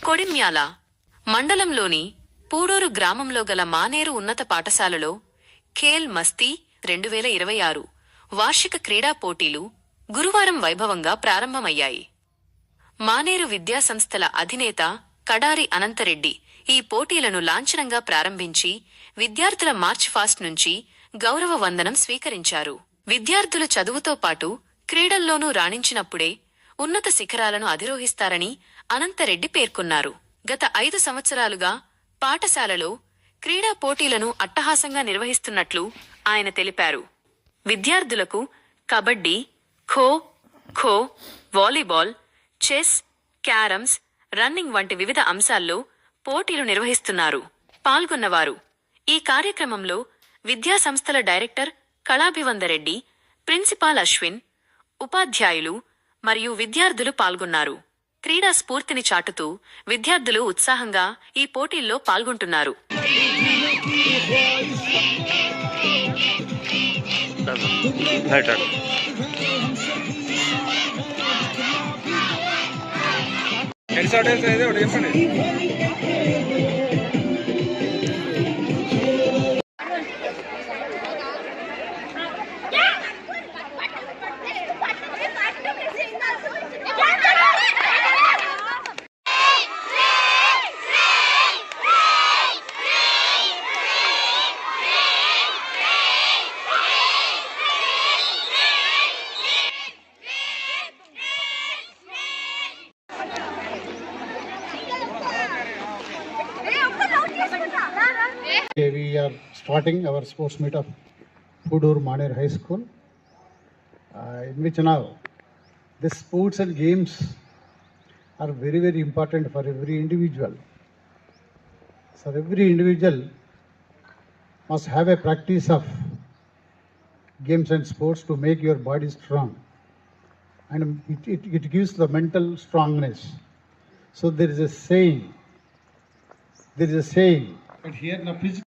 కొడిమ్యాల మండలంలోని పూడూరు గ్రామంలో గల మానేరు ఉన్నత పాఠశాలలో ఖేల్ మస్తీ 2026 వార్షిక క్రీడా పోటీలు గురువారం వైభవంగా ప్రారంభమయ్యాయి. మానేరు విద్యాసంస్థల అధినేత కడారి అనంతరెడ్డి ఈ పోటీలను లాంఛనంగా ప్రారంభించి విద్యార్థుల మార్చ్ ఫాస్ట్ నుంచి గౌరవ వందనం స్వీకరించారు. విద్యార్థులు చదువుతో పాటు క్రీడల్లోనూ రాణించినప్పుడే ఉన్నత శిఖరాలను అధిరోహిస్తారని అనంతరెడ్డి పేర్కొన్నారు. గత 5 సంవత్సరాలుగా పాఠశాలలో క్రీడా పోటీలను అట్టహాసంగా నిర్వహిస్తున్నట్లు ఆయన తెలిపారు. విద్యార్థులకు kabaddi, kho, volleyball, chess, carroms, running వంటి వివిధ అంశాల్లో పోటీలు నిర్వహిస్తున్నారు. పాల్గొన్నవారు ఈ కార్యక్రమంలో విద్యా సంస్థల డైరెక్టర్ కళాభివందరెడ్డి, ప్రిన్సిపాల్ అశ్విన్, ఉపాధ్యాయులు మరియు విద్యార్థులు పాల్గొన్నారు. క్రీడా స్ఫూర్తిని చాటుతూ విద్యార్థులు ఉత్సాహంగా ఈ పోటీల్లో పాల్గొంటున్నారు. We are starting our sports meet of Pudur Maner High School, in which now the sports and games are very, very important for every individual. So every individual must have a practice of games and sports to make your body strong, and it gives the mental strongness. So there is a saying, and here the physical